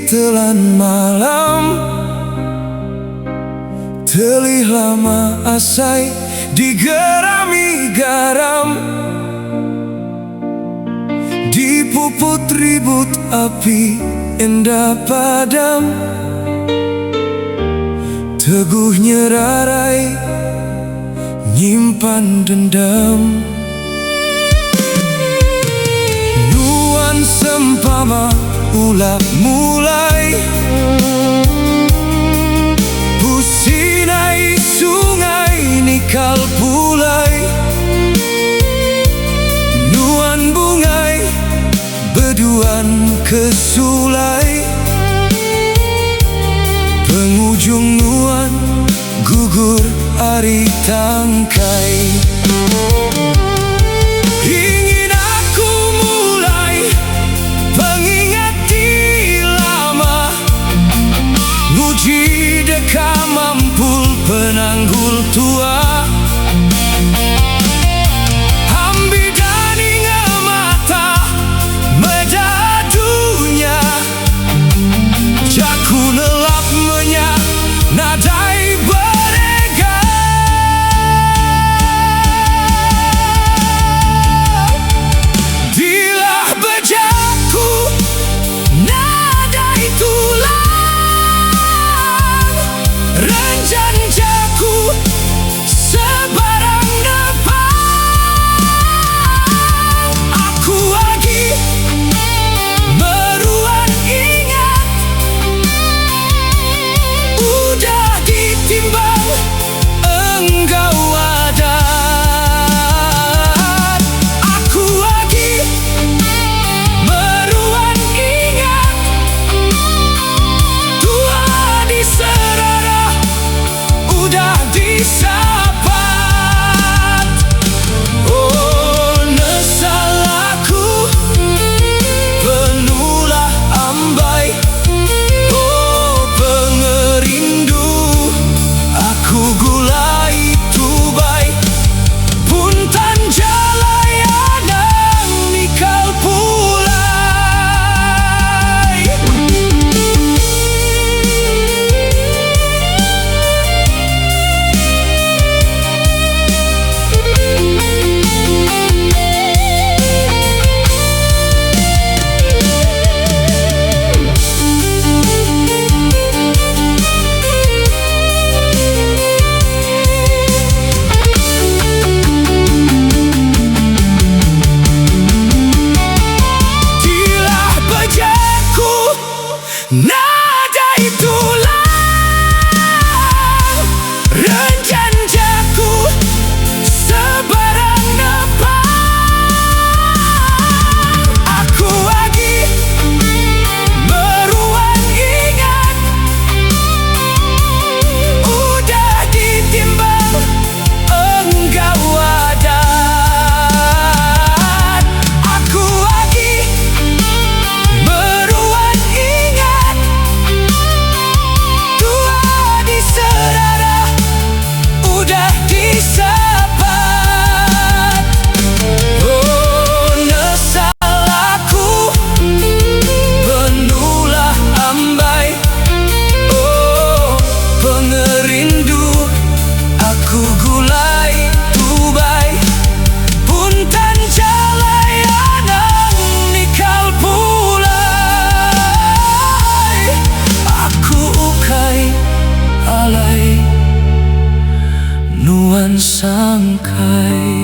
telan malam, telih lama asai digerami garam, dipuput ribut api endah padam, teguh nyerarai nyimpan dendam. Nuan sempama ulah mulai, pusinai sungai nikal pulai, nuan bungai beduan kesulai, penghujung nuan gugur ari tangkai. Ingin aku mulai pengingat di lama, nguji deka mampul penanggul tua, ambi dani ngemata medadunya, jaku nelap menya nadai berega. Dilah bejaku nadai tulang, renjan jaku sebarang depan. Aku lagi meruan ingat, udah ditimbang enggak wadat. Aku lagi meruan ingat, tua diserara udah disapat. Oh nesalaku penuhlah ambai, oh pengerindu aku gulai tubai, puntan jalayanang nikal pulai. Dilah bejaku nadai tulang, renjan jaku sebarang depan. Aku lagi meruan ingat, udah ditimbang enggak wadat. Aku lagi meruan ingat, tua diserara udah disapat. Oh nesalaku penuhlah ambai, oh pengerindu aku gulai tubai, puntan jalayanang nikal pulai. Aku ukai alai nuan sangkai.